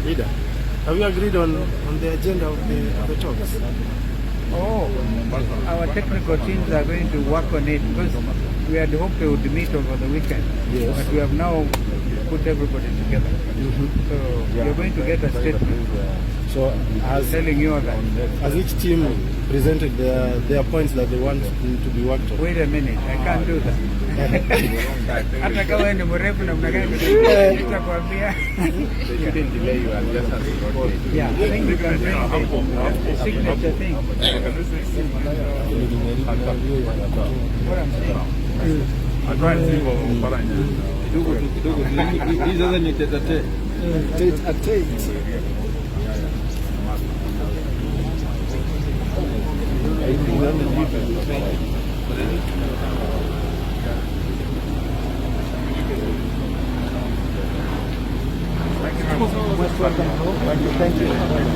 Leader, have you agreed on the agenda of the talks? Oh, our technical teams are going to work on it because we had hoped they would meet over the weekend. Yes. But we have now put everybody together. So we are going to get a statement. So telling you all that. Has each team presented their points that they want to be worked on? Wait a minute, I can't do that. Hata kama ni mrefu namna gani nitakwambia. Yeah, I think we can bring the signature thing. What I'm saying. Hizi sasa ni tete a tete. Thank you.